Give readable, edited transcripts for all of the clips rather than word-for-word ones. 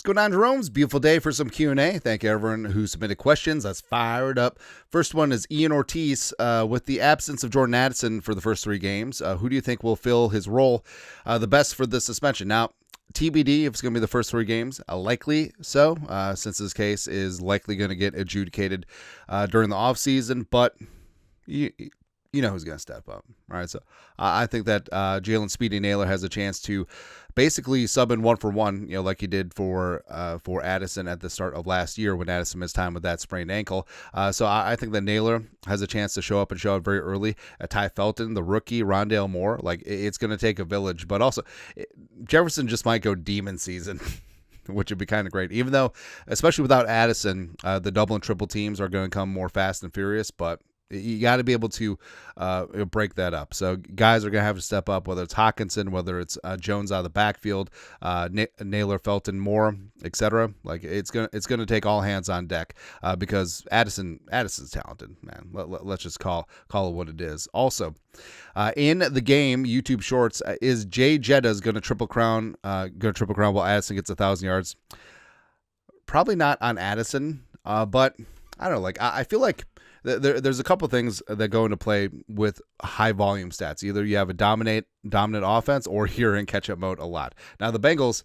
What's going on, Jeromes? Beautiful day for some Q&A. Thank you, everyone who submitted questions. Let's fire it up. First one is Ian Ortiz. With the absence of Jordan Addison for the first 3 games, who do you think will fill his role the best for this suspension? Now, TBD if it's going to be the first 3 games. Likely so, since this case is likely going to get adjudicated during the offseason, but you know who's going to step up, right? So I think that Jalen Speedy Naylor has a chance to basically sub in 1-for-1, like he did for Addison at the start of last year when Addison missed time with that sprained ankle. So I think that Naylor has a chance to show up and show out very early. Ty Felton, the rookie, Rondale Moore, it's going to take a village, but also Jefferson just might go demon season. Which would be kind of great, even though, especially without Addison, the double and triple teams are going to come more fast and furious, but you got to be able to break that up. So guys are going to have to step up, whether it's Hockenson, whether it's Jones out of the backfield, Naylor, Felton, Moore, etc. It's gonna take all hands on deck because Addison's talented, man. Let's just call it what it is. Also, in the game, YouTube Shorts, is Jay Jetta's going to triple crown while Addison gets 1,000 yards? Probably not on Addison, but I don't know. I feel like there's a couple things that go into play with high volume stats. Either you have a dominant offense or you're in catch up mode a lot. Now the Bengals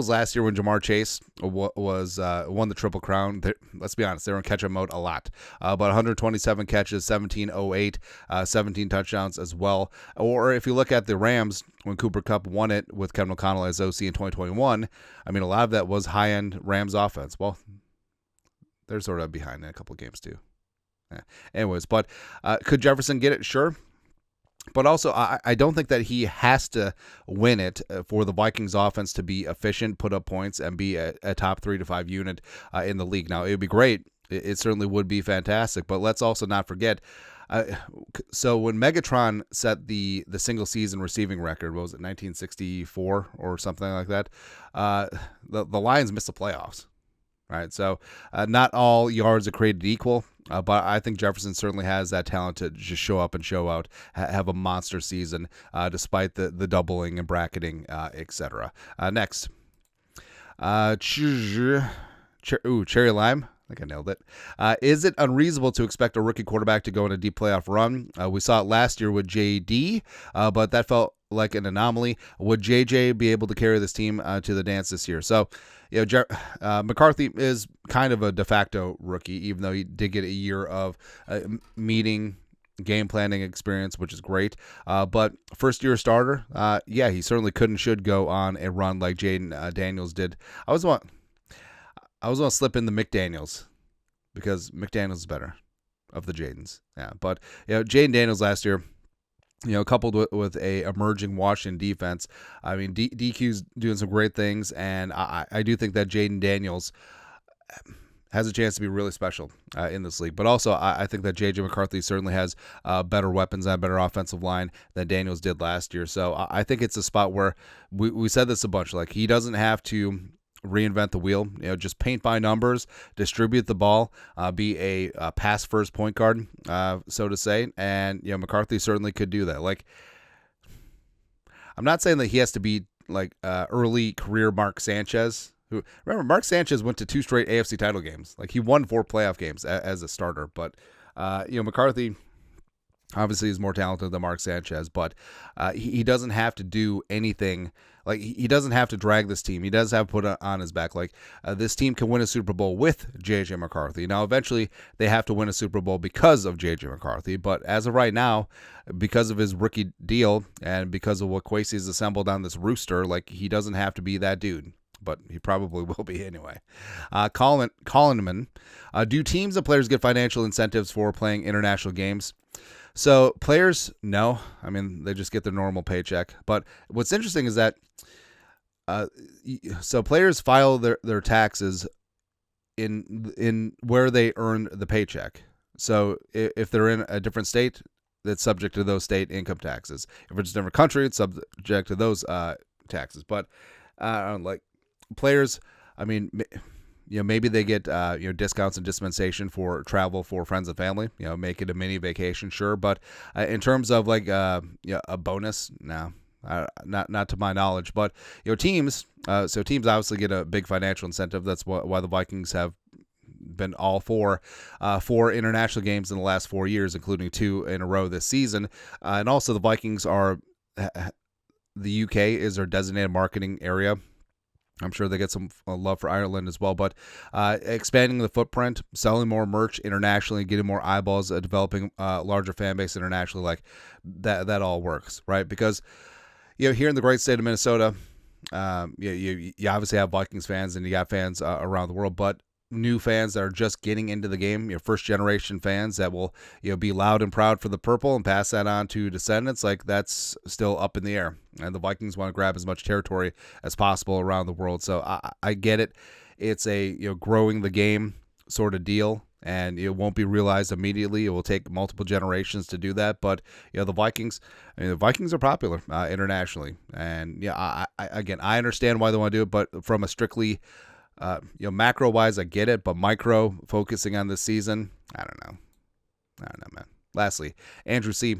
last year when Jamar Chase won the Triple Crown, let's be honest, they were in catch up mode a lot. But 127 catches, 1708, 17 touchdowns as well. Or if you look at the Rams when Cooper Kupp won it with Kevin O'Connell as OC in 2021, I mean a lot of that was high end Rams offense. Well, they're sort of behind in a couple of games too. Anyways, but could Jefferson get it? Sure. But also, I don't think that he has to win it for the Vikings offense to be efficient, put up points, and be a top 3 to 5 unit in the league. Now, it would be great. It certainly would be fantastic. But let's also not forget, so when Megatron set the single season receiving record, what was it, 1964 or something like that, the Lions missed the playoffs. Right, so not all yards are created equal, but I think Jefferson certainly has that talent to just show up and show out, have a monster season, despite the doubling and bracketing, etc. Next, Cherry Lime. I think I nailed it. Is it unreasonable to expect a rookie quarterback to go on a deep playoff run? We saw it last year with JD, but that felt like an anomaly. Would JJ be able to carry this team to the dance this year? So, McCarthy is kind of a de facto rookie, even though he did get a year of meeting game planning experience, which is great. But first-year starter, he certainly could and should go on a run like Jaden Daniels did. I was going to slip in the McDaniels because McDaniels is better of the Jadens. Yeah, but Jaden Daniels last year, coupled with a emerging Washington defense, I mean, DQ's doing some great things, and I do think that Jaden Daniels has a chance to be really special in this league. But also, I think that J.J. McCarthy certainly has better weapons and a better offensive line than Daniels did last year. So I think it's a spot where we said this a bunch, he doesn't have to reinvent the wheel, just paint by numbers, distribute the ball, be a pass first point guard, so to say. And, McCarthy certainly could do that. I'm not saying that he has to be early career Mark Sanchez. Remember, Mark Sanchez went to 2 straight AFC title games. He won 4 playoff games as a starter. But, McCarthy obviously is more talented than Mark Sanchez, but he doesn't have to do anything. He doesn't have to drag this team. He does have to put it on his back. This team can win a Super Bowl with J.J. McCarthy. Now, eventually, they have to win a Super Bowl because of J.J. McCarthy. But as of right now, because of his rookie deal and because of what Kwesi's assembled on this rooster, he doesn't have to be that dude. But he probably will be anyway. Collinman, do teams and players get financial incentives for playing international games? So players, no. I mean, they just get their normal paycheck. But what's interesting is that so players file their taxes in where they earn the paycheck. So if they're in a different state, that's subject to those state income taxes. If it's a different country, it's subject to those taxes. But players, I mean, maybe they get discounts and dispensation for travel for friends and family. Make it a mini vacation, sure. But in terms of a bonus, no. not to my knowledge. But teams obviously get a big financial incentive. That's why the Vikings have been all four international games in the last 4 years, including 2 in a row this season. And also the Vikings are the UK is their designated marketing area. I'm sure they get some love for Ireland as well, but expanding the footprint, selling more merch internationally, getting more eyeballs, developing larger fan base internationally, like that all works, right? Because here in the great state of Minnesota, you obviously have Vikings fans and you got fans around the world, but new fans that are just getting into the game, first generation fans that will be loud and proud for the purple and pass that on to descendants, like that's still up in the air. And the Vikings want to grab as much territory as possible around the world. So I get it. It's a growing the game sort of deal, and it won't be realized immediately. It will take multiple generations to do that. But the Vikings are popular internationally, and I understand why they want to do it, but from a strictly macro wise, I get it, but micro focusing on this season, I don't know, man. Lastly, Andrew C.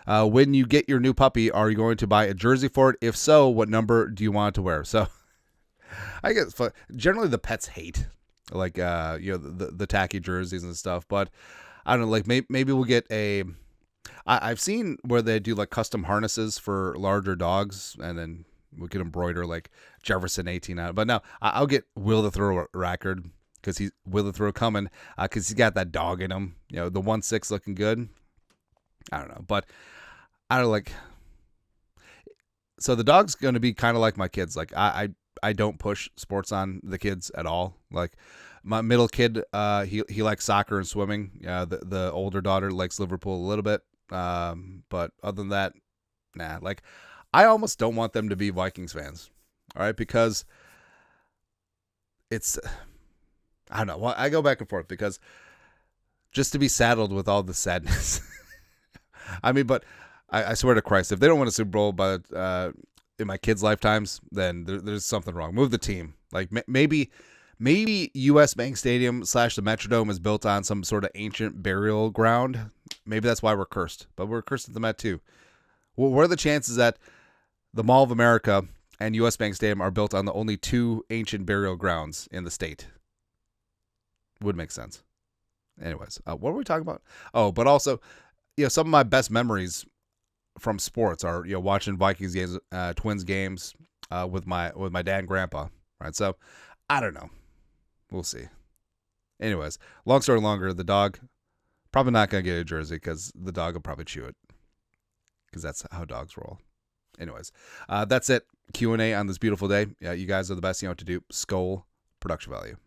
When you get your new puppy, are you going to buy a jersey for it? If so, what number do you want it to wear? So, I guess generally the pets hate like the tacky jerseys and stuff, but I don't know, like maybe we'll get I've seen where they do like custom harnesses for larger dogs, and then we could embroider like Jefferson 18 on it. But no, I'll get Will the Throw record because he's Will the Throw coming because he's got that dog in him. The 1-6 looking good. I don't know, but I don't like. So the dog's going to be kind of like my kids. Like I don't push sports on the kids at all. Like my middle kid, he likes soccer and swimming. The older daughter likes Liverpool a little bit. But other than that, nah. Like I almost don't want them to be Vikings fans. All right, because it's I don't know. Well, I go back and forth because just to be saddled with all the sadness. I mean, but I swear to Christ, if they don't win a Super Bowl in my kids' lifetimes, then there's something wrong. Move the team. Like maybe U.S. Bank Stadium / the Metrodome is built on some sort of ancient burial ground. Maybe that's why we're cursed. But we're cursed at the Met too. What are the chances that the Mall of America and U.S. Bank Stadium are built on the only 2 ancient burial grounds in the state? Would make sense. Anyways, what were we talking about? Oh, but also, some of my best memories from sports are watching Vikings games, Twins games with my dad and grandpa. Right, so I don't know. We'll see. Anyways, long story longer, the dog probably not gonna get a jersey because the dog will probably chew it because that's how dogs roll. Anyways, that's it. Q&A on this beautiful day. You guys are the best. You know what to do. Skol, production value.